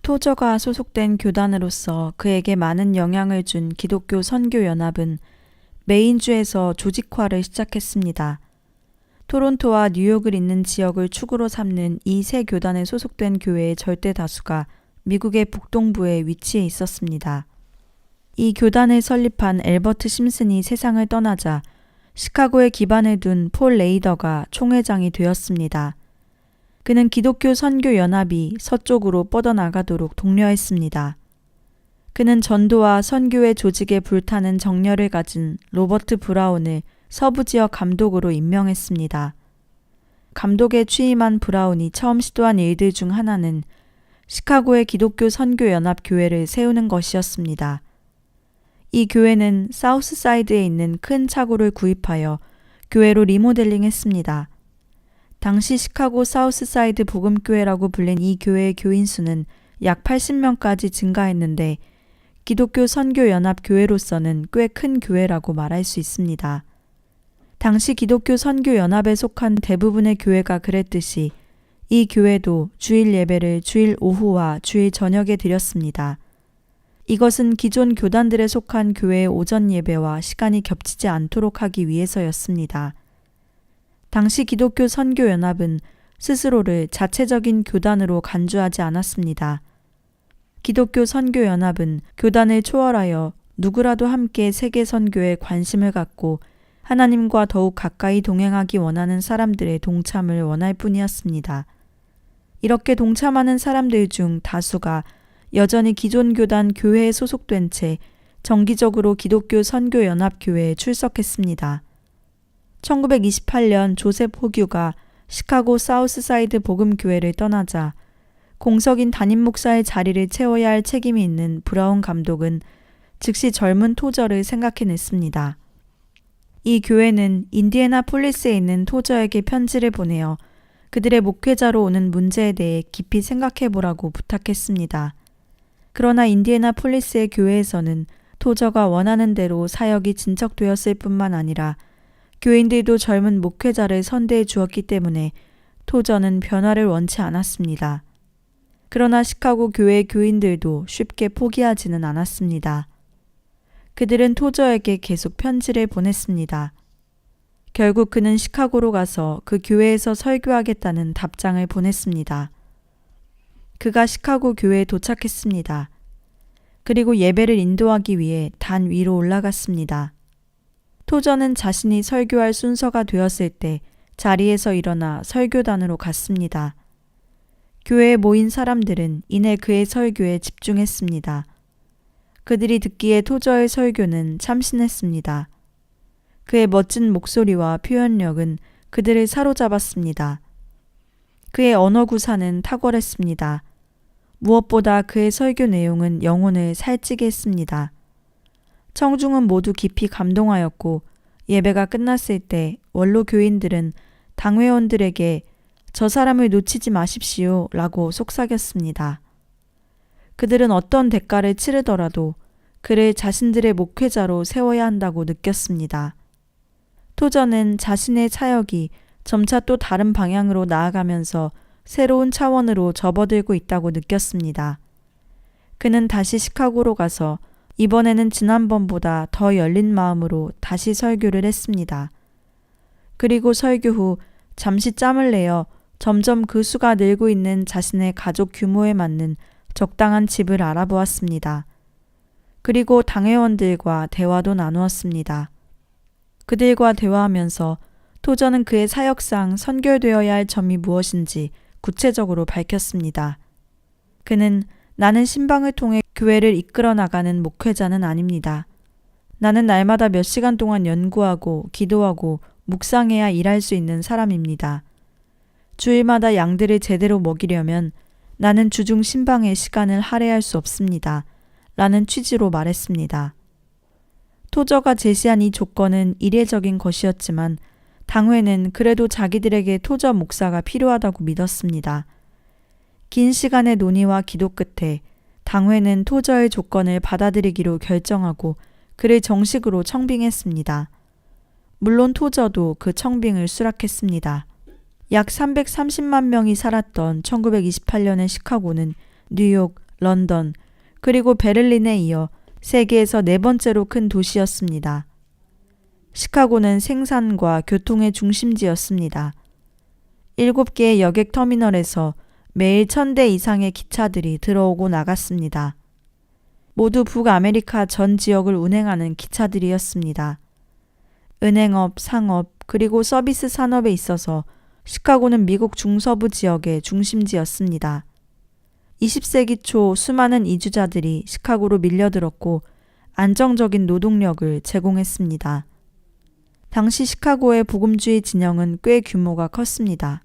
토저가 소속된 교단으로서 그에게 많은 영향을 준 기독교 선교연합은 메인주에서 조직화를 시작했습니다. 토론토와 뉴욕을 잇는 지역을 축으로 삼는 이 세 교단에 소속된 교회의 절대 다수가 미국의 북동부에 위치해 있었습니다. 이 교단을 설립한 엘버트 심슨이 세상을 떠나자 시카고에 기반을 둔 폴 레이더가 총회장이 되었습니다. 그는 기독교 선교연합이 서쪽으로 뻗어나가도록 독려했습니다. 그는 전도와 선교의 조직에 불타는 정열을 가진 로버트 브라운을 서부 지역 감독으로 임명했습니다. 감독에 취임한 브라운이 처음 시도한 일들 중 하나는 시카고의 기독교 선교연합 교회를 세우는 것이었습니다. 이 교회는 사우스사이드에 있는 큰 차고를 구입하여 교회로 리모델링했습니다. 당시 시카고 사우스사이드 복음교회라고 불린 이 교회의 교인 수는 약 80명까지 증가했는데 기독교 선교연합 교회로서는 꽤 큰 교회라고 말할 수 있습니다. 당시 기독교 선교연합에 속한 대부분의 교회가 그랬듯이 이 교회도 주일 예배를 주일 오후와 주일 저녁에 드렸습니다. 이것은 기존 교단들에 속한 교회의 오전 예배와 시간이 겹치지 않도록 하기 위해서였습니다. 당시 기독교 선교연합은 스스로를 자체적인 교단으로 간주하지 않았습니다. 기독교 선교연합은 교단을 초월하여 누구라도 함께 세계 선교에 관심을 갖고 하나님과 더욱 가까이 동행하기 원하는 사람들의 동참을 원할 뿐이었습니다. 이렇게 동참하는 사람들 중 다수가 여전히 기존 교단 교회에 소속된 채 정기적으로 기독교 선교연합교회에 출석했습니다. 1928년 조셉 호규가 시카고 사우스사이드 복음교회를 떠나자 공석인 담임 목사의 자리를 채워야 할 책임이 있는 브라운 감독은 즉시 젊은 토저를 생각해냈습니다. 이 교회는 인디애나폴리스에 있는 토저에게 편지를 보내어 그들의 목회자로 오는 문제에 대해 깊이 생각해보라고 부탁했습니다. 그러나 인디애나폴리스의 교회에서는 토저가 원하는 대로 사역이 진척되었을 뿐만 아니라 교인들도 젊은 목회자를 선대해 주었기 때문에 토저는 변화를 원치 않았습니다. 그러나 시카고 교회 교인들도 쉽게 포기하지는 않았습니다. 그들은 토저에게 계속 편지를 보냈습니다. 결국 그는 시카고로 가서 그 교회에서 설교하겠다는 답장을 보냈습니다. 그가 시카고 교회에 도착했습니다. 그리고 예배를 인도하기 위해 단 위로 올라갔습니다. 토저는 자신이 설교할 순서가 되었을 때 자리에서 일어나 설교단으로 갔습니다. 교회에 모인 사람들은 이내 그의 설교에 집중했습니다. 그들이 듣기에 토저의 설교는 참신했습니다. 그의 멋진 목소리와 표현력은 그들을 사로잡았습니다. 그의 언어 구사는 탁월했습니다. 무엇보다 그의 설교 내용은 영혼을 살찌게 했습니다. 청중은 모두 깊이 감동하였고 예배가 끝났을 때 원로 교인들은 당회원들에게 저 사람을 놓치지 마십시오 라고 속삭였습니다. 그들은 어떤 대가를 치르더라도 그를 자신들의 목회자로 세워야 한다고 느꼈습니다. 토저는 자신의 사역이 점차 또 다른 방향으로 나아가면서 새로운 차원으로 접어들고 있다고 느꼈습니다. 그는 다시 시카고로 가서 이번에는 지난번보다 더 열린 마음으로 다시 설교를 했습니다. 그리고 설교 후 잠시 짬을 내어 점점 그 수가 늘고 있는 자신의 가족 규모에 맞는 적당한 집을 알아보았습니다. 그리고 당회원들과 대화도 나누었습니다. 그들과 대화하면서 토저는 그의 사역상 선결되어야 할 점이 무엇인지 구체적으로 밝혔습니다. 그는 나는 신방을 통해 교회를 이끌어 나가는 목회자는 아닙니다. 나는 날마다 몇 시간 동안 연구하고 기도하고 묵상해야 일할 수 있는 사람입니다. 주일마다 양들을 제대로 먹이려면 나는 주중 신방의 시간을 할애할 수 없습니다. 라는 취지로 말했습니다. 토저가 제시한 이 조건은 이례적인 것이었지만 당회는 그래도 자기들에게 토저 목사가 필요하다고 믿었습니다. 긴 시간의 논의와 기도 끝에 당회는 토저의 조건을 받아들이기로 결정하고 그를 정식으로 청빙했습니다. 물론 토저도 그 청빙을 수락했습니다. 약 330만 명이 살았던 1928년의 시카고는 뉴욕, 런던, 그리고 베를린에 이어 세계에서 네 번째로 큰 도시였습니다. 시카고는 생산과 교통의 중심지였습니다. 7개의 여객 터미널에서 매일 1,000대 이상의 기차들이 들어오고 나갔습니다. 모두 북아메리카 전 지역을 운행하는 기차들이었습니다. 은행업, 상업, 그리고 서비스 산업에 있어서 시카고는 미국 중서부 지역의 중심지였습니다. 20세기 초 수많은 이주자들이 시카고로 밀려들었고 안정적인 노동력을 제공했습니다. 당시 시카고의 복음주의 진영은 꽤 규모가 컸습니다.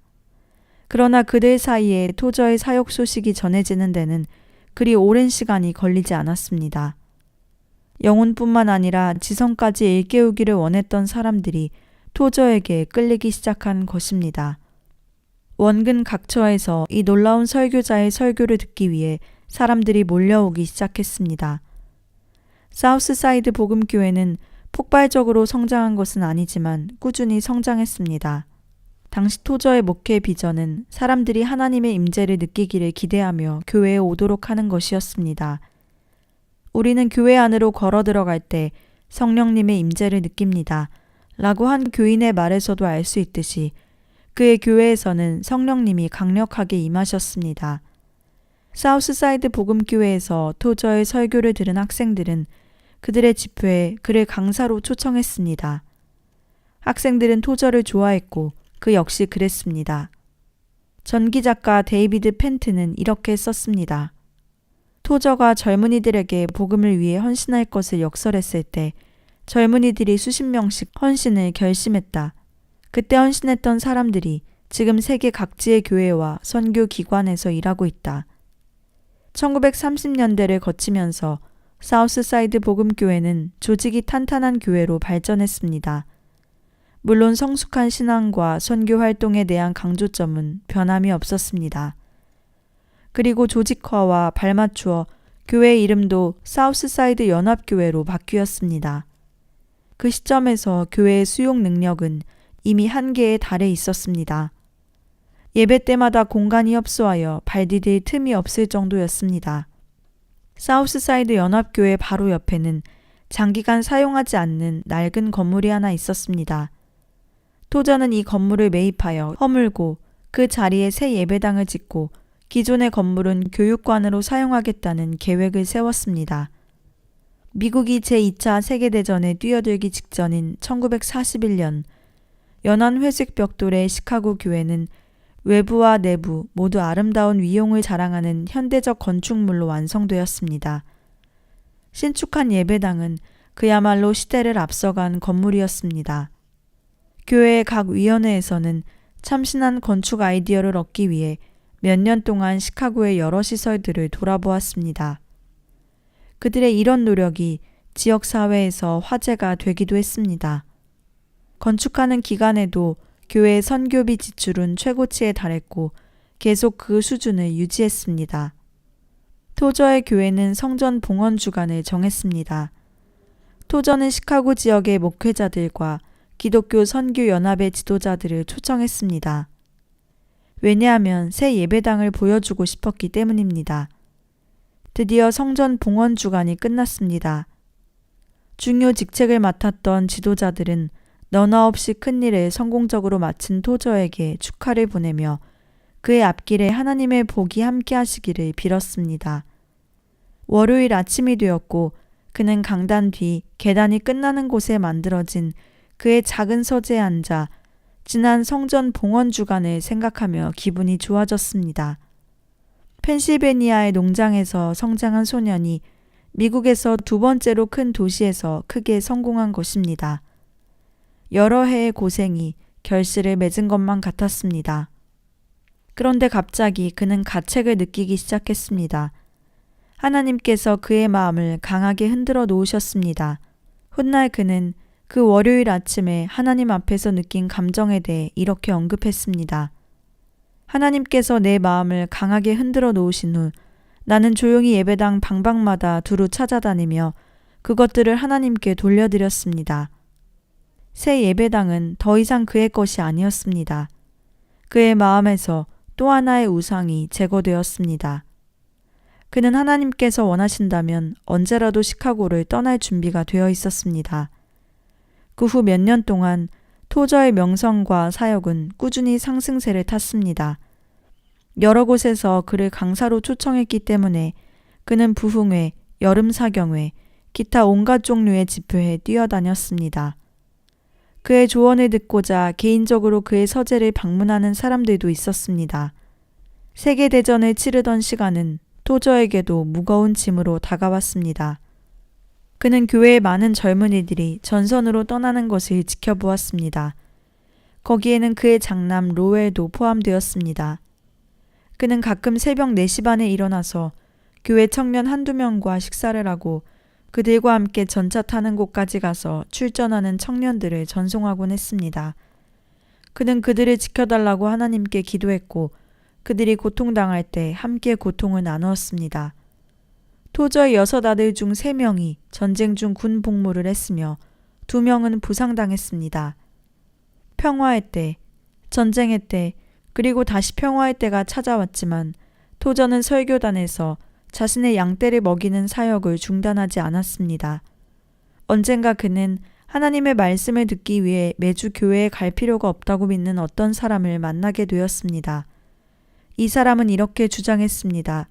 그러나 그들 사이에 토저의 사역 소식이 전해지는 데는 그리 오랜 시간이 걸리지 않았습니다. 영혼뿐만 아니라 지성까지 일깨우기를 원했던 사람들이 토저에게 끌리기 시작한 것입니다. 원근 각처에서 이 놀라운 설교자의 설교를 듣기 위해 사람들이 몰려오기 시작했습니다. 사우스사이드 복음교회는 폭발적으로 성장한 것은 아니지만 꾸준히 성장했습니다. 당시 토저의 목회 비전은 사람들이 하나님의 임재를 느끼기를 기대하며 교회에 오도록 하는 것이었습니다. 우리는 교회 안으로 걸어 들어갈 때 성령님의 임재를 느낍니다. 라고 한 교인의 말에서도 알 수 있듯이 그의 교회에서는 성령님이 강력하게 임하셨습니다. 사우스사이드 복음교회에서 토저의 설교를 들은 학생들은 그들의 집회에 그를 강사로 초청했습니다. 학생들은 토저를 좋아했고 그 역시 그랬습니다. 전기작가 데이비드 펜트는 이렇게 썼습니다. 토저가 젊은이들에게 복음을 위해 헌신할 것을 역설했을 때 젊은이들이 수십 명씩 헌신을 결심했다. 그때 헌신했던 사람들이 지금 세계 각지의 교회와 선교 기관에서 일하고 있다. 1930년대를 거치면서 사우스사이드 복음교회는 조직이 탄탄한 교회로 발전했습니다. 물론 성숙한 신앙과 선교 활동에 대한 강조점은 변함이 없었습니다. 그리고 조직화와 발맞추어 교회 이름도 사우스사이드 연합교회로 바뀌었습니다. 그 시점에서 교회의 수용 능력은 이미 한계에 달해 있었습니다. 예배 때마다 공간이 협소하여 발 디딜 틈이 없을 정도였습니다. 사우스사이드 연합교회 바로 옆에는 장기간 사용하지 않는 낡은 건물이 하나 있었습니다. 토저는 이 건물을 매입하여 허물고 그 자리에 새 예배당을 짓고 기존의 건물은 교육관으로 사용하겠다는 계획을 세웠습니다. 미국이 제2차 세계대전에 뛰어들기 직전인 1941년 연한 회색 벽돌의 시카고 교회는 외부와 내부 모두 아름다운 위용을 자랑하는 현대적 건축물로 완성되었습니다. 신축한 예배당은 그야말로 시대를 앞서간 건물이었습니다. 교회의 각 위원회에서는 참신한 건축 아이디어를 얻기 위해 몇 년 동안 시카고의 여러 시설들을 돌아보았습니다. 그들의 이런 노력이 지역사회에서 화제가 되기도 했습니다. 건축하는 기간에도 교회의 선교비 지출은 최고치에 달했고 계속 그 수준을 유지했습니다. 토저의 교회는 성전 봉헌 주간을 정했습니다. 토저는 시카고 지역의 목회자들과 기독교 선교연합의 지도자들을 초청했습니다. 왜냐하면 새 예배당을 보여주고 싶었기 때문입니다. 드디어 성전 봉헌 주간이 끝났습니다. 중요 직책을 맡았던 지도자들은 너나 없이 큰 일을 성공적으로 마친 토저에게 축하를 보내며 그의 앞길에 하나님의 복이 함께 하시기를 빌었습니다. 월요일 아침이 되었고 그는 강단 뒤 계단이 끝나는 곳에 만들어진 그의 작은 서재에 앉아 지난 성전 봉헌 주간을 생각하며 기분이 좋아졌습니다. 펜실베니아의 농장에서 성장한 소년이 미국에서 두 번째로 큰 도시에서 크게 성공한 것입니다. 여러 해의 고생이 결실을 맺은 것만 같았습니다. 그런데 갑자기 그는 가책을 느끼기 시작했습니다. 하나님께서 그의 마음을 강하게 흔들어 놓으셨습니다. 훗날 그는 그 월요일 아침에 하나님 앞에서 느낀 감정에 대해 이렇게 언급했습니다. 하나님께서 내 마음을 강하게 흔들어 놓으신 후 나는 조용히 예배당 방방마다 두루 찾아다니며 그것들을 하나님께 돌려드렸습니다. 새 예배당은 더 이상 그의 것이 아니었습니다. 그의 마음에서 또 하나의 우상이 제거되었습니다. 그는 하나님께서 원하신다면 언제라도 시카고를 떠날 준비가 되어 있었습니다. 그 후 몇 년 동안 토저의 명성과 사역은 꾸준히 상승세를 탔습니다. 여러 곳에서 그를 강사로 초청했기 때문에 그는 부흥회, 여름사경회, 기타 온갖 종류의 집회에 뛰어다녔습니다. 그의 조언을 듣고자 개인적으로 그의 서재를 방문하는 사람들도 있었습니다. 세계대전을 치르던 시간은 토저에게도 무거운 짐으로 다가왔습니다. 그는 교회의 많은 젊은이들이 전선으로 떠나는 것을 지켜보았습니다. 거기에는 그의 장남 로웰도 포함되었습니다. 그는 가끔 새벽 4시 반에 일어나서 교회 청년 한두 명과 식사를 하고 그들과 함께 전차 타는 곳까지 가서 출전하는 청년들을 전송하곤 했습니다. 그는 그들을 지켜달라고 하나님께 기도했고 그들이 고통당할 때 함께 고통을 나누었습니다. 토저의 6 아들 중 3명이 전쟁 중 군 복무를 했으며 2명은 부상당했습니다. 평화의 때, 전쟁의 때, 그리고 다시 평화의 때가 찾아왔지만 토저는 설교단에서 자신의 양떼를 먹이는 사역을 중단하지 않았습니다. 언젠가 그는 하나님의 말씀을 듣기 위해 매주 교회에 갈 필요가 없다고 믿는 어떤 사람을 만나게 되었습니다. 이 사람은 이렇게 주장했습니다.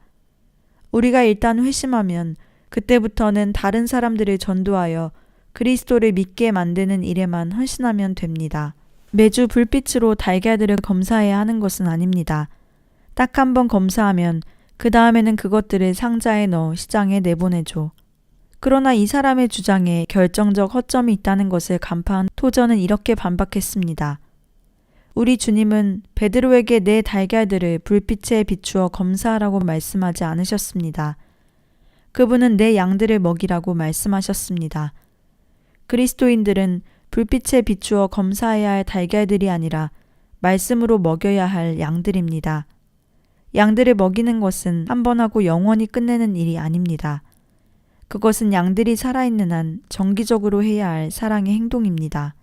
우리가 일단 회심하면 그때부터는 다른 사람들을 전도하여 그리스도를 믿게 만드는 일에만 헌신하면 됩니다. 매주 불빛으로 달걀들을 검사해야 하는 것은 아닙니다. 딱 한 번 검사하면 그 다음에는 그것들을 상자에 넣어 시장에 내보내죠. 그러나 이 사람의 주장에 결정적 허점이 있다는 것을 간파한 토저는 이렇게 반박했습니다. 우리 주님은 베드로에게 내 달걀들을 불빛에 비추어 검사하라고 말씀하지 않으셨습니다. 그분은 내 양들을 먹이라고 말씀하셨습니다. 그리스도인들은 불빛에 비추어 검사해야 할 달걀들이 아니라 말씀으로 먹여야 할 양들입니다. 양들을 먹이는 것은 한 번 하고 영원히 끝내는 일이 아닙니다. 그것은 양들이 살아있는 한 정기적으로 해야 할 사랑의 행동입니다.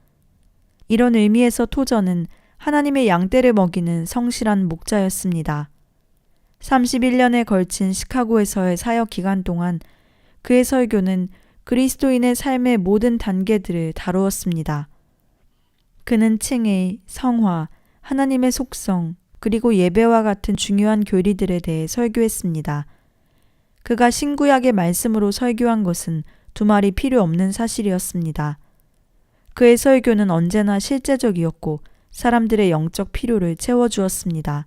이런 의미에서 토저는 하나님의 양떼를 먹이는 성실한 목자였습니다. 31년에 걸친 시카고에서의 사역 기간 동안 그의 설교는 그리스도인의 삶의 모든 단계들을 다루었습니다. 그는 칭의, 성화, 하나님의 속성, 그리고 예배와 같은 중요한 교리들에 대해 설교했습니다. 그가 신구약의 말씀으로 설교한 것은 두말이 필요 없는 사실이었습니다. 그의 설교는 언제나 실제적이었고 사람들의 영적 필요를 채워주었습니다.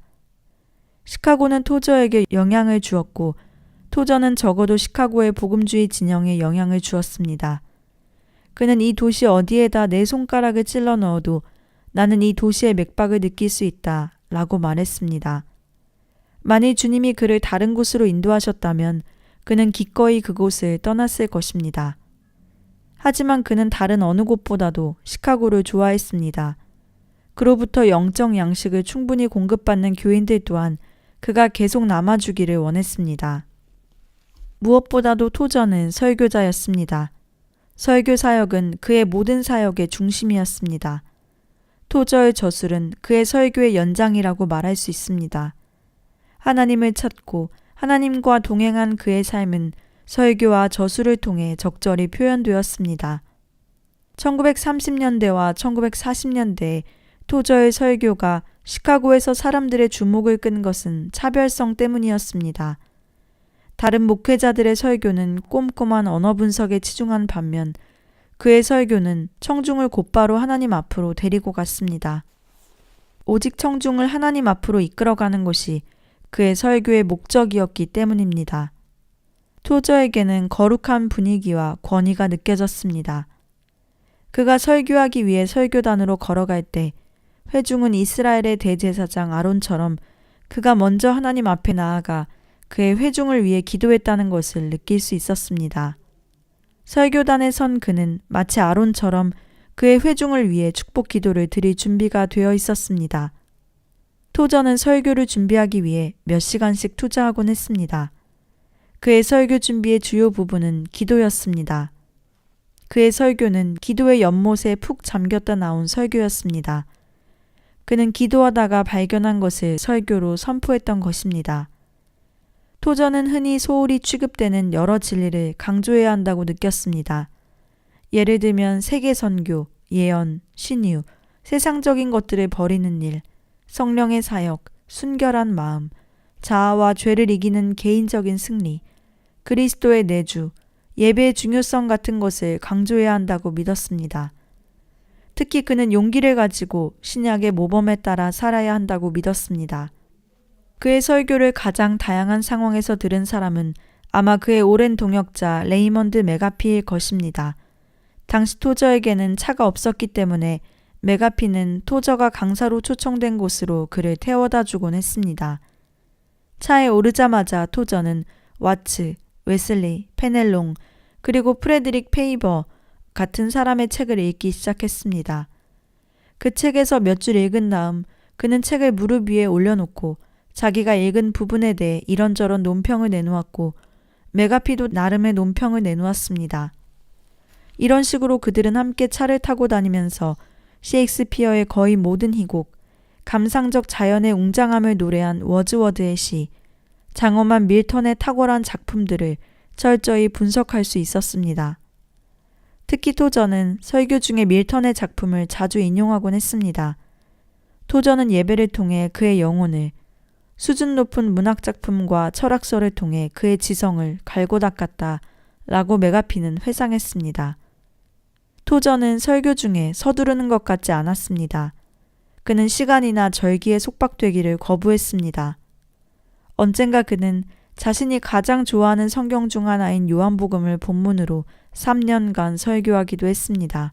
시카고는 토저에게 영향을 주었고 토저는 적어도 시카고의 복음주의 진영에 영향을 주었습니다. 그는 이 도시 어디에다 내 손가락을 찔러 넣어도 나는 이 도시의 맥박을 느낄 수 있다 라고 말했습니다. 만일 주님이 그를 다른 곳으로 인도하셨다면 그는 기꺼이 그곳을 떠났을 것입니다. 하지만 그는 다른 어느 곳보다도 시카고를 좋아했습니다. 그로부터 영적 양식을 충분히 공급받는 교인들 또한 그가 계속 남아주기를 원했습니다. 무엇보다도 토저는 설교자였습니다. 설교 사역은 그의 모든 사역의 중심이었습니다. 토저의 저술은 그의 설교의 연장이라고 말할 수 있습니다. 하나님을 찾고 하나님과 동행한 그의 삶은 설교와 저술을 통해 적절히 표현되었습니다. 1930년대와 1940년대에 토저의 설교가 시카고에서 사람들의 주목을 끈 것은 차별성 때문이었습니다. 다른 목회자들의 설교는 꼼꼼한 언어 분석에 치중한 반면 그의 설교는 청중을 곧바로 하나님 앞으로 데리고 갔습니다. 오직 청중을 하나님 앞으로 이끌어가는 것이 그의 설교의 목적이었기 때문입니다. 토저에게는 거룩한 분위기와 권위가 느껴졌습니다. 그가 설교하기 위해 설교단으로 걸어갈 때 회중은 이스라엘의 대제사장 아론처럼 그가 먼저 하나님 앞에 나아가 그의 회중을 위해 기도했다는 것을 느낄 수 있었습니다. 설교단에 선 그는 마치 아론처럼 그의 회중을 위해 축복 기도를 드릴 준비가 되어 있었습니다. 토저는 설교를 준비하기 위해 몇 시간씩 투자하곤 했습니다. 그의 설교 준비의 주요 부분은 기도였습니다. 그의 설교는 기도의 연못에 푹 잠겼다 나온 설교였습니다. 그는 기도하다가 발견한 것을 설교로 선포했던 것입니다. 토저는 흔히 소홀히 취급되는 여러 진리를 강조해야 한다고 느꼈습니다. 예를 들면 세계 선교, 예언, 신유, 세상적인 것들을 버리는 일, 성령의 사역, 순결한 마음, 자아와 죄를 이기는 개인적인 승리, 그리스도의 내주, 예배의 중요성 같은 것을 강조해야 한다고 믿었습니다. 특히 그는 용기를 가지고 신약의 모범에 따라 살아야 한다고 믿었습니다. 그의 설교를 가장 다양한 상황에서 들은 사람은 아마 그의 오랜 동역자 레이먼드 메가피일 것입니다. 당시 토저에게는 차가 없었기 때문에 메가피는 토저가 강사로 초청된 곳으로 그를 태워다 주곤 했습니다. 차에 오르자마자 토저는 와츠, 웨슬리, 페넬롱, 그리고 프레드릭 페이버 같은 사람의 책을 읽기 시작했습니다. 그 책에서 몇 줄 읽은 다음 그는 책을 무릎 위에 올려놓고 자기가 읽은 부분에 대해 이런저런 논평을 내놓았고 메가피도 나름의 논평을 내놓았습니다. 이런 식으로 그들은 함께 차를 타고 다니면서 셰익스피어의 거의 모든 희곡, 감상적 자연의 웅장함을 노래한 워즈워드의 시, 장엄한 밀턴의 탁월한 작품들을 철저히 분석할 수 있었습니다. 특히 토저는 설교 중에 밀턴의 작품을 자주 인용하곤 했습니다. 토저는 예배를 통해 그의 영혼을, 수준 높은 문학작품과 철학서를 통해 그의 지성을 갈고 닦았다 라고 메가피는 회상했습니다. 토저는 설교 중에 서두르는 것 같지 않았습니다. 그는 시간이나 절기에 속박되기를 거부했습니다. 언젠가 그는 자신이 가장 좋아하는 성경 중 하나인 요한복음을 본문으로 3년간 설교하기도 했습니다.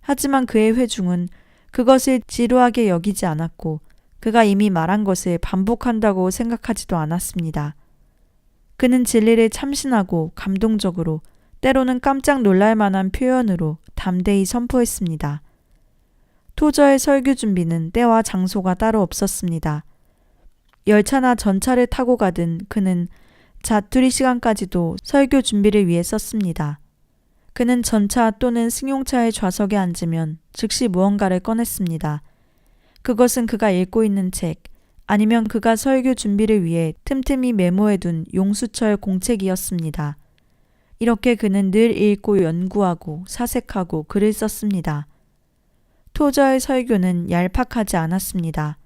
하지만 그의 회중은 그것을 지루하게 여기지 않았고 그가 이미 말한 것을 반복한다고 생각하지도 않았습니다. 그는 진리를 참신하고 감동적으로 때로는 깜짝 놀랄 만한 표현으로 담대히 선포했습니다. 토저의 설교 준비는 때와 장소가 따로 없었습니다. 열차나 전차를 타고 가든 그는 자투리 시간까지도 설교 준비를 위해 썼습니다. 그는 전차 또는 승용차의 좌석에 앉으면 즉시 무언가를 꺼냈습니다. 그것은 그가 읽고 있는 책, 아니면 그가 설교 준비를 위해 틈틈이 메모해둔 용수철 공책이었습니다. 이렇게 그는 늘 읽고 연구하고 사색하고 글을 썼습니다. 토저의 설교는 얄팍하지 않았습니다.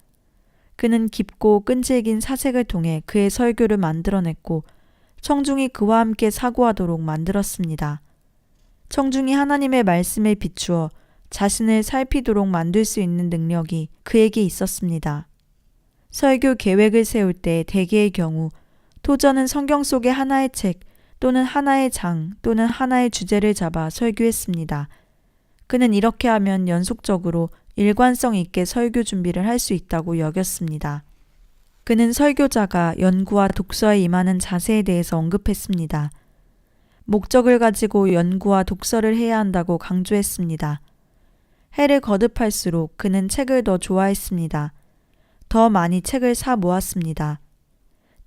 그는 깊고 끈질긴 사색을 통해 그의 설교를 만들어냈고 청중이 그와 함께 사고하도록 만들었습니다. 청중이 하나님의 말씀에 비추어 자신을 살피도록 만들 수 있는 능력이 그에게 있었습니다. 설교 계획을 세울 때 대개의 경우 토저는 성경 속의 하나의 책 또는 하나의 장 또는 하나의 주제를 잡아 설교했습니다. 그는 이렇게 하면 연속적으로 일관성 있게 설교 준비를 할 수 있다고 여겼습니다. 그는 설교자가 연구와 독서에 임하는 자세에 대해서 언급했습니다. 목적을 가지고 연구와 독서를 해야 한다고 강조했습니다. 해를 거듭할수록 그는 책을 더 좋아했습니다. 더 많이 책을 사 모았습니다.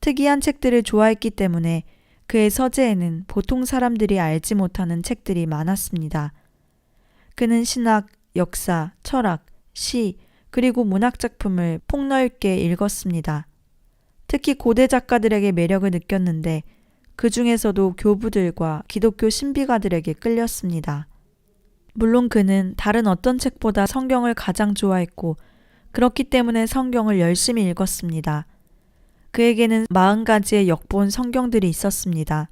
특이한 책들을 좋아했기 때문에 그의 서재에는 보통 사람들이 알지 못하는 책들이 많았습니다. 그는 신학, 역사, 철학, 시, 그리고 문학작품을 폭넓게 읽었습니다. 특히 고대 작가들에게 매력을 느꼈는데 그 중에서도 교부들과 기독교 신비가들에게 끌렸습니다. 물론 그는 다른 어떤 책보다 성경을 가장 좋아했고 그렇기 때문에 성경을 열심히 읽었습니다. 그에게는 40가지의 역본 성경들이 있었습니다.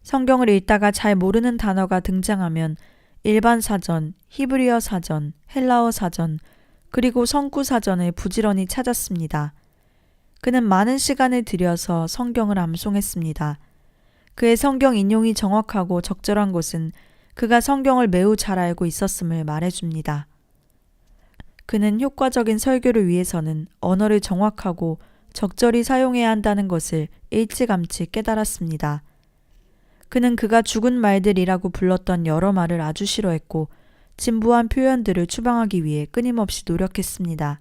성경을 읽다가 잘 모르는 단어가 등장하면 일반 사전, 히브리어 사전, 헬라어 사전, 그리고 성구 사전을 부지런히 찾았습니다. 그는 많은 시간을 들여서 성경을 암송했습니다. 그의 성경 인용이 정확하고 적절한 것은 그가 성경을 매우 잘 알고 있었음을 말해줍니다. 그는 효과적인 설교를 위해서는 언어를 정확하고 적절히 사용해야 한다는 것을 일찌감치 깨달았습니다. 그는 그가 죽은 말들이라고 불렀던 여러 말을 아주 싫어했고 진부한 표현들을 추방하기 위해 끊임없이 노력했습니다.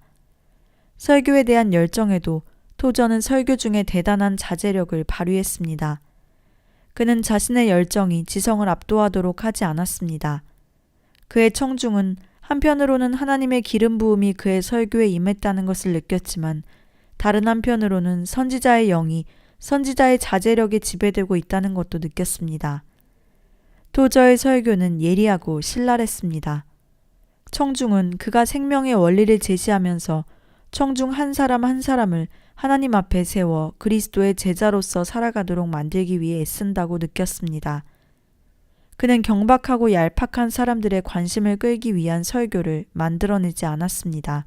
설교에 대한 열정에도 토저는 설교 중에 대단한 자제력을 발휘했습니다. 그는 자신의 열정이 지성을 압도하도록 하지 않았습니다. 그의 청중은 한편으로는 하나님의 기름 부음이 그의 설교에 임했다는 것을 느꼈지만 다른 한편으로는 선지자의 영이 선지자의 자제력에 지배되고 있다는 것도 느꼈습니다. 토저의 설교는 예리하고 신랄했습니다. 청중은 그가 생명의 원리를 제시하면서 청중 한 사람 한 사람을 하나님 앞에 세워 그리스도의 제자로서 살아가도록 만들기 위해 애쓴다고 느꼈습니다. 그는 경박하고 얄팍한 사람들의 관심을 끌기 위한 설교를 만들어내지 않았습니다.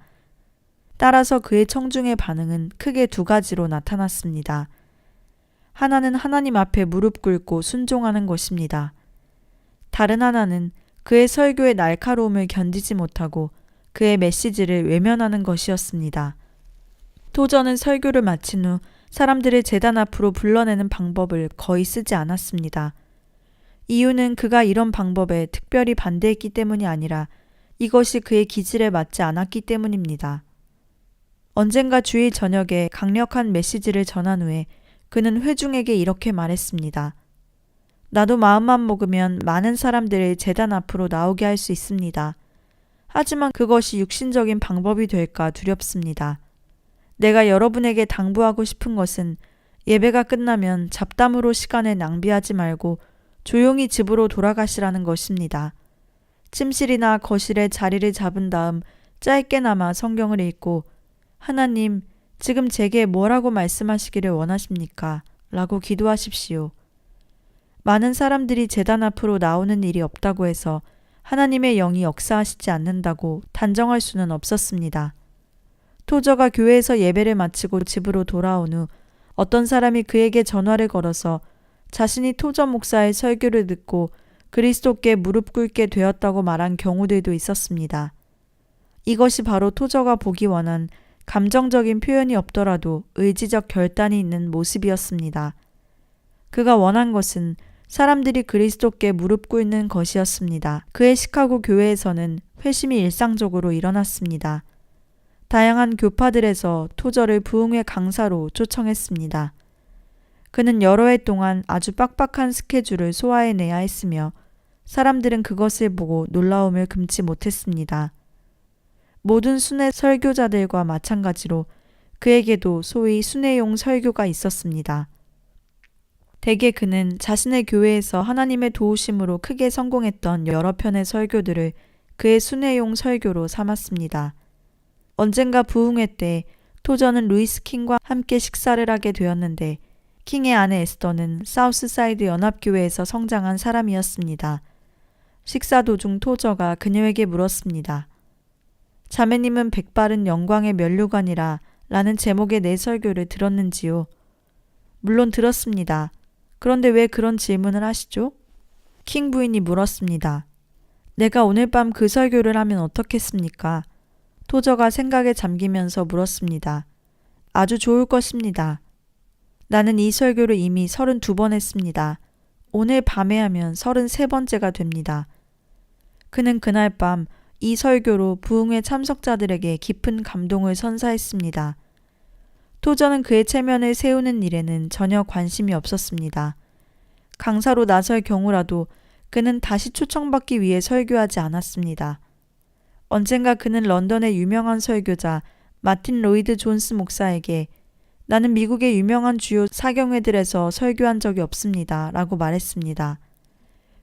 따라서 그의 청중의 반응은 크게 두 가지로 나타났습니다. 하나는 하나님 앞에 무릎 꿇고 순종하는 것입니다. 다른 하나는 그의 설교의 날카로움을 견디지 못하고 그의 메시지를 외면하는 것이었습니다. 토저는 설교를 마친 후 사람들을 제단 앞으로 불러내는 방법을 거의 쓰지 않았습니다. 이유는 그가 이런 방법에 특별히 반대했기 때문이 아니라 이것이 그의 기질에 맞지 않았기 때문입니다. 언젠가 주일 저녁에 강력한 메시지를 전한 후에 그는 회중에게 이렇게 말했습니다. 나도 마음만 먹으면 많은 사람들을 제단 앞으로 나오게 할 수 있습니다. 하지만 그것이 육신적인 방법이 될까 두렵습니다. 내가 여러분에게 당부하고 싶은 것은 예배가 끝나면 잡담으로 시간을 낭비하지 말고 조용히 집으로 돌아가시라는 것입니다. 침실이나 거실에 자리를 잡은 다음 짧게나마 성경을 읽고 하나님, 지금 제게 뭐라고 말씀하시기를 원하십니까? 라고 기도하십시오. 많은 사람들이 제단 앞으로 나오는 일이 없다고 해서 하나님의 영이 역사하시지 않는다고 단정할 수는 없었습니다. 토저가 교회에서 예배를 마치고 집으로 돌아온 후 어떤 사람이 그에게 전화를 걸어서 자신이 토저 목사의 설교를 듣고 그리스도께 무릎 꿇게 되었다고 말한 경우들도 있었습니다. 이것이 바로 토저가 보기 원한 감정적인 표현이 없더라도 의지적 결단이 있는 모습이었습니다. 그가 원한 것은 사람들이 그리스도께 무릎 꿇는 것이었습니다. 그의 시카고 교회에서는 회심이 일상적으로 일어났습니다. 다양한 교파들에서 토저를 부흥회 강사로 초청했습니다. 그는 여러 해 동안 아주 빡빡한 스케줄을 소화해내야 했으며 사람들은 그것을 보고 놀라움을 금치 못했습니다. 모든 순회 설교자들과 마찬가지로 그에게도 소위 순회용 설교가 있었습니다. 대개 그는 자신의 교회에서 하나님의 도우심으로 크게 성공했던 여러 편의 설교들을 그의 순회용 설교로 삼았습니다. 언젠가 부흥회 때 토저는 루이스 킹과 함께 식사를 하게 되었는데 킹의 아내 에스더는 사우스사이드 연합교회에서 성장한 사람이었습니다. 식사 도중 토저가 그녀에게 물었습니다. 자매님은 백발은 영광의 면류관이라 라는 제목의 내 설교를 들었는지요? 물론 들었습니다. 그런데 왜 그런 질문을 하시죠? 킹 부인이 물었습니다. 내가 오늘 밤 그 설교를 하면 어떻겠습니까? 토저가 생각에 잠기면서 물었습니다. 아주 좋을 것입니다. 나는 이 설교를 이미 32번 했습니다. 오늘 밤에 하면 33번째가 됩니다. 그는 그날 밤 이 설교로 부흥회 참석자들에게 깊은 감동을 선사했습니다. 토저는 그의 체면을 세우는 일에는 전혀 관심이 없었습니다. 강사로 나설 경우라도 그는 다시 초청받기 위해 설교하지 않았습니다. 언젠가 그는 런던의 유명한 설교자 마틴 로이드 존스 목사에게 나는 미국의 유명한 주요 사경회들에서 설교한 적이 없습니다. 라고 말했습니다.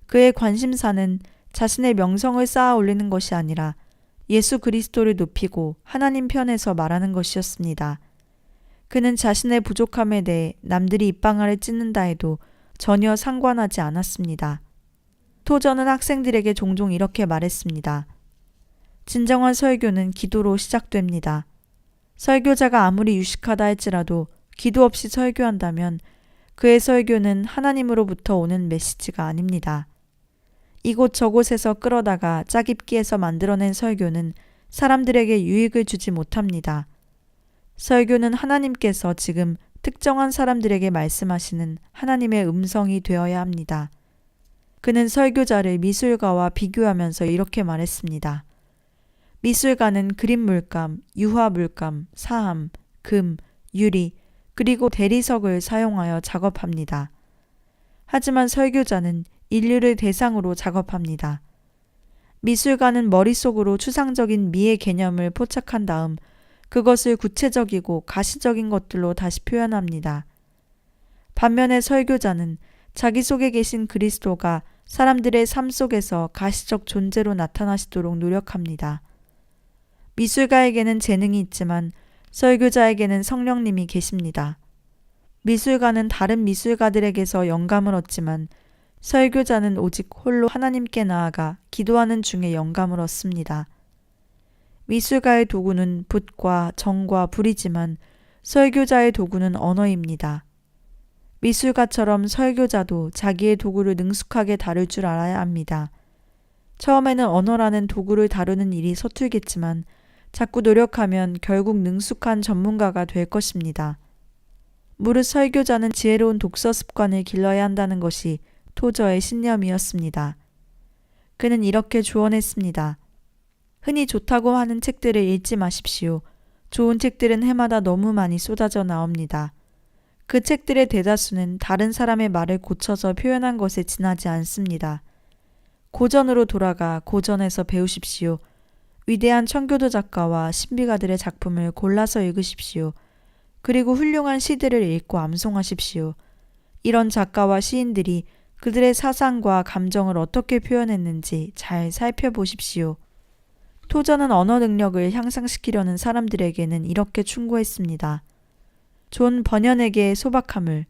그의 관심사는 자신의 명성을 쌓아 올리는 것이 아니라 예수 그리스도를 높이고 하나님 편에서 말하는 것이었습니다. 그는 자신의 부족함에 대해 남들이 입방아를 찢는다 해도 전혀 상관하지 않았습니다. 토저는 학생들에게 종종 이렇게 말했습니다. 진정한 설교는 기도로 시작됩니다. 설교자가 아무리 유식하다 할지라도 기도 없이 설교한다면 그의 설교는 하나님으로부터 오는 메시지가 아닙니다. 이곳저곳에서 끌어다가 짜깁기에서 만들어낸 설교는 사람들에게 유익을 주지 못합니다. 설교는 하나님께서 지금 특정한 사람들에게 말씀하시는 하나님의 음성이 되어야 합니다. 그는 설교자를 미술가와 비교하면서 이렇게 말했습니다. 미술가는 그림 물감, 유화 물감, 사암, 금, 유리, 그리고 대리석을 사용하여 작업합니다. 하지만 설교자는 인류를 대상으로 작업합니다. 미술가는 머릿속으로 추상적인 미의 개념을 포착한 다음 그것을 구체적이고 가시적인 것들로 다시 표현합니다. 반면에 설교자는 자기 속에 계신 그리스도가 사람들의 삶 속에서 가시적 존재로 나타나시도록 노력합니다. 미술가에게는 재능이 있지만 설교자에게는 성령님이 계십니다. 미술가는 다른 미술가들에게서 영감을 얻지만 설교자는 오직 홀로 하나님께 나아가 기도하는 중에 영감을 얻습니다. 미술가의 도구는 붓과 정과 불이지만 설교자의 도구는 언어입니다. 미술가처럼 설교자도 자기의 도구를 능숙하게 다룰 줄 알아야 합니다. 처음에는 언어라는 도구를 다루는 일이 서툴겠지만 자꾸 노력하면 결국 능숙한 전문가가 될 것입니다. 무릇 설교자는 지혜로운 독서 습관을 길러야 한다는 것이 토저의 신념이었습니다. 그는 이렇게 조언했습니다. 흔히 좋다고 하는 책들을 읽지 마십시오. 좋은 책들은 해마다 너무 많이 쏟아져 나옵니다. 그 책들의 대다수는 다른 사람의 말을 고쳐서 표현한 것에 지나지 않습니다. 고전으로 돌아가 고전에서 배우십시오. 위대한 청교도 작가와 신비가들의 작품을 골라서 읽으십시오. 그리고 훌륭한 시들을 읽고 암송하십시오. 이런 작가와 시인들이 그들의 사상과 감정을 어떻게 표현했는지 잘 살펴보십시오. 토저는 언어 능력을 향상시키려는 사람들에게는 이렇게 충고했습니다. 존 버년에게 소박함을,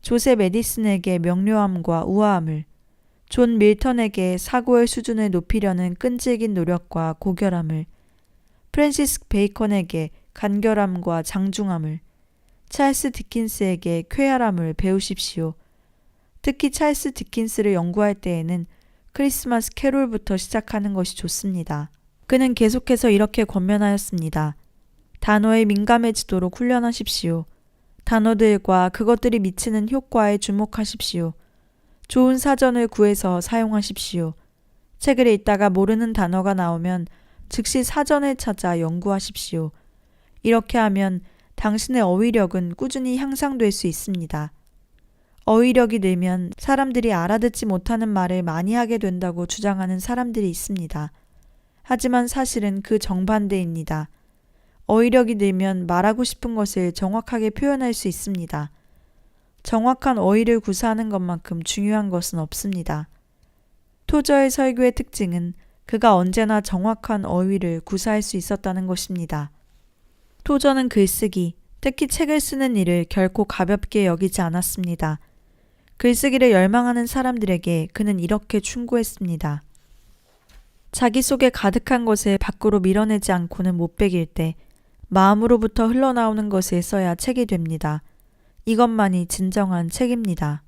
조셉 에디슨에게 명료함과 우아함을, 존 밀턴에게 사고의 수준을 높이려는 끈질긴 노력과 고결함을, 프랜시스 베이컨에게 간결함과 장중함을, 찰스 디킨스에게 쾌활함을 배우십시오. 특히 찰스 디킨스를 연구할 때에는 크리스마스 캐롤부터 시작하는 것이 좋습니다. 그는 계속해서 이렇게 권면하였습니다. 단어에 민감해지도록 훈련하십시오. 단어들과 그것들이 미치는 효과에 주목하십시오. 좋은 사전을 구해서 사용하십시오. 책을 읽다가 모르는 단어가 나오면 즉시 사전을 찾아 연구하십시오. 이렇게 하면 당신의 어휘력은 꾸준히 향상될 수 있습니다. 어휘력이 늘면 사람들이 알아듣지 못하는 말을 많이 하게 된다고 주장하는 사람들이 있습니다. 하지만 사실은 그 정반대입니다. 어휘력이 늘면 말하고 싶은 것을 정확하게 표현할 수 있습니다. 정확한 어휘를 구사하는 것만큼 중요한 것은 없습니다. 토저의 설교의 특징은 그가 언제나 정확한 어휘를 구사할 수 있었다는 것입니다. 토저는 글쓰기, 특히 책을 쓰는 일을 결코 가볍게 여기지 않았습니다. 글쓰기를 열망하는 사람들에게 그는 이렇게 충고했습니다. 자기 속에 가득한 것을 밖으로 밀어내지 않고는 못 베길 때 마음으로부터 흘러나오는 것을 써야 책이 됩니다. 이것만이 진정한 책입니다.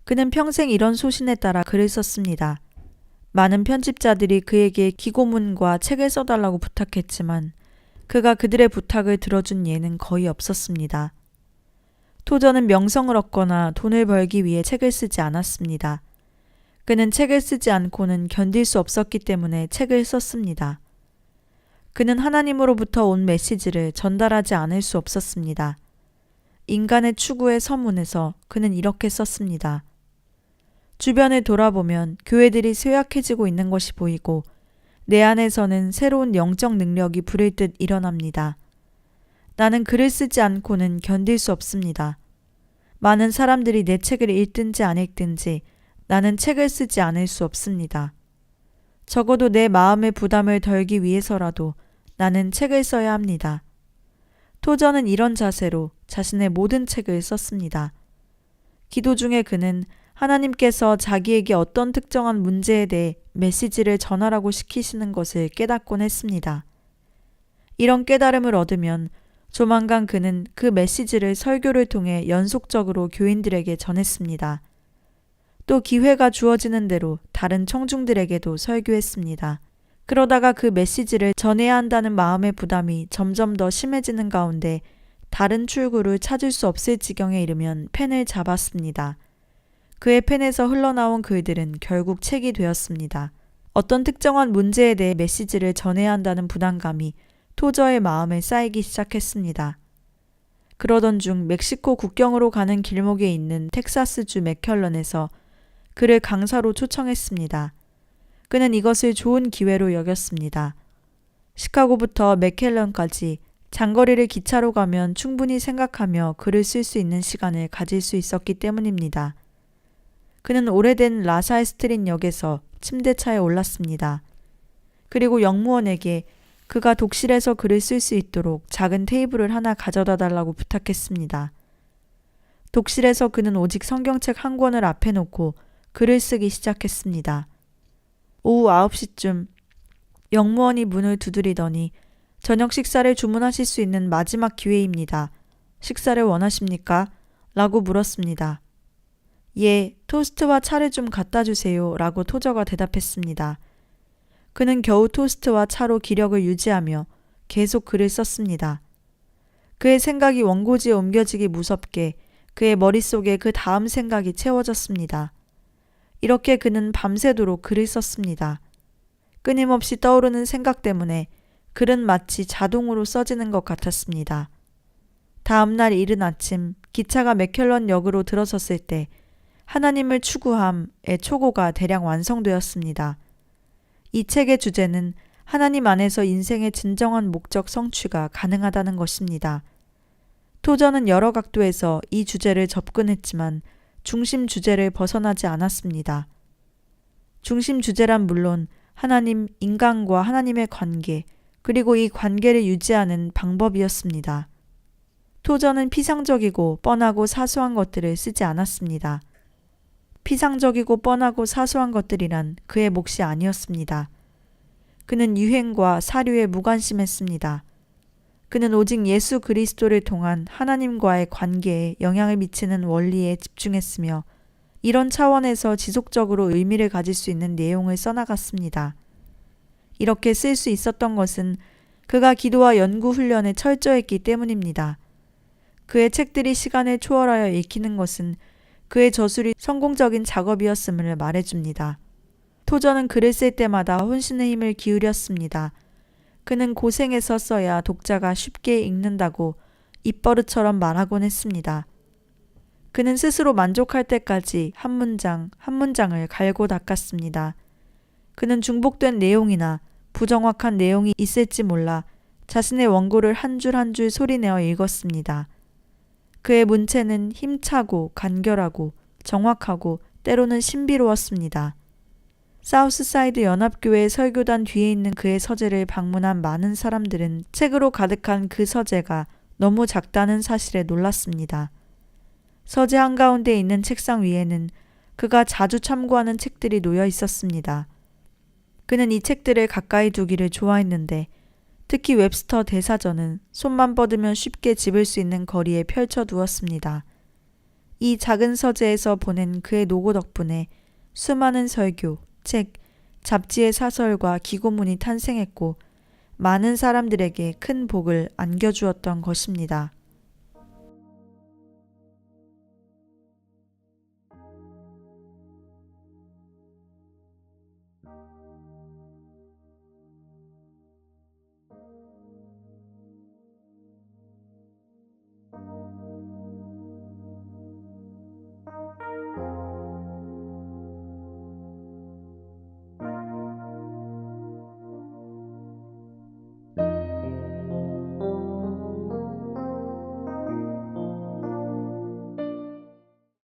그는 평생 이런 소신에 따라 글을 썼습니다. 많은 편집자들이 그에게 기고문과 책을 써달라고 부탁했지만 그가 그들의 부탁을 들어준 예는 거의 없었습니다. 토저는 명성을 얻거나 돈을 벌기 위해 책을 쓰지 않았습니다. 그는 책을 쓰지 않고는 견딜 수 없었기 때문에 책을 썼습니다. 그는 하나님으로부터 온 메시지를 전달하지 않을 수 없었습니다. 인간의 추구의 서문에서 그는 이렇게 썼습니다. 주변을 돌아보면 교회들이 쇠약해지고 있는 것이 보이고 내 안에서는 새로운 영적 능력이 불을 듯 일어납니다. 나는 글을 쓰지 않고는 견딜 수 없습니다. 많은 사람들이 내 책을 읽든지 안 읽든지 나는 책을 쓰지 않을 수 없습니다. 적어도 내 마음의 부담을 덜기 위해서라도 나는 책을 써야 합니다. 토저는 이런 자세로 자신의 모든 책을 썼습니다. 기도 중에 그는 하나님께서 자기에게 어떤 특정한 문제에 대해 메시지를 전하라고 시키시는 것을 깨닫곤 했습니다. 이런 깨달음을 얻으면 조만간 그는 그 메시지를 설교를 통해 연속적으로 교인들에게 전했습니다. 또 기회가 주어지는 대로 다른 청중들에게도 설교했습니다. 그러다가 그 메시지를 전해야 한다는 마음의 부담이 점점 더 심해지는 가운데 다른 출구를 찾을 수 없을 지경에 이르면 펜을 잡았습니다. 그의 펜에서 흘러나온 글들은 결국 책이 되었습니다. 어떤 특정한 문제에 대해 메시지를 전해야 한다는 부담감이 토저의 마음에 쌓이기 시작했습니다. 그러던 중 멕시코 국경으로 가는 길목에 있는 텍사스주 맥켈런에서 그를 강사로 초청했습니다. 그는 이것을 좋은 기회로 여겼습니다. 시카고부터 맥켈런까지 장거리를 기차로 가면 충분히 생각하며 글을 쓸 수 있는 시간을 가질 수 있었기 때문입니다. 그는 오래된 라사의 스트릿 역에서 침대차에 올랐습니다. 그리고 영무원에게 그가 독실에서 글을 쓸 수 있도록 작은 테이블을 하나 가져다 달라고 부탁했습니다. 독실에서 그는 오직 성경책 한 권을 앞에 놓고 글을 쓰기 시작했습니다. 오후 9시쯤 영무원이 문을 두드리더니 저녁 식사를 주문하실 수 있는 마지막 기회입니다. 식사를 원하십니까? 라고 물었습니다. 예, 토스트와 차를 좀 갖다 주세요. 라고 토저가 대답했습니다. 그는 겨우 토스트와 차로 기력을 유지하며 계속 글을 썼습니다. 그의 생각이 원고지에 옮겨지기 무섭게 그의 머릿속에 그 다음 생각이 채워졌습니다. 이렇게 그는 밤새도록 글을 썼습니다. 끊임없이 떠오르는 생각 때문에 글은 마치 자동으로 써지는 것 같았습니다. 다음 날 이른 아침 기차가 맥켈런 역으로 들어섰을 때 하나님을 추구함의 초고가 대략 완성되었습니다. 이 책의 주제는 하나님 안에서 인생의 진정한 목적 성취가 가능하다는 것입니다. 토저는 여러 각도에서 이 주제를 접근했지만 중심 주제를 벗어나지 않았습니다. 중심 주제란 물론 하나님, 인간과 하나님의 관계, 그리고 이 관계를 유지하는 방법이었습니다. 토저는 피상적이고 뻔하고 사소한 것들을 쓰지 않았습니다. 피상적이고 뻔하고 사소한 것들이란 그의 몫이 아니었습니다. 그는 유행과 사료에 무관심했습니다. 그는 오직 예수 그리스도를 통한 하나님과의 관계에 영향을 미치는 원리에 집중했으며 이런 차원에서 지속적으로 의미를 가질 수 있는 내용을 써나갔습니다. 이렇게 쓸 수 있었던 것은 그가 기도와 연구 훈련에 철저했기 때문입니다. 그의 책들이 시간을 초월하여 읽히는 것은 그의 저술이 성공적인 작업이었음을 말해줍니다. 토저는 글을 쓸 때마다 혼신의 힘을 기울였습니다. 그는 고생해서 써야 독자가 쉽게 읽는다고 입버릇처럼 말하곤 했습니다. 그는 스스로 만족할 때까지 한 문장 한 문장을 갈고 닦았습니다. 그는 중복된 내용이나 부정확한 내용이 있을지 몰라 자신의 원고를 한 줄 한 줄 소리내어 읽었습니다. 그의 문체는 힘차고 간결하고 정확하고 때로는 신비로웠습니다. 사우스사이드 연합교회 설교단 뒤에 있는 그의 서재를 방문한 많은 사람들은 책으로 가득한 그 서재가 너무 작다는 사실에 놀랐습니다. 서재 한가운데 있는 책상 위에는 그가 자주 참고하는 책들이 놓여 있었습니다. 그는 이 책들을 가까이 두기를 좋아했는데 특히 웹스터 대사전은 손만 뻗으면 쉽게 집을 수 있는 거리에 펼쳐두었습니다. 이 작은 서재에서 보낸 그의 노고 덕분에 수많은 설교, 책, 잡지의 사설과 기고문이 탄생했고 많은 사람들에게 큰 복을 안겨주었던 것입니다.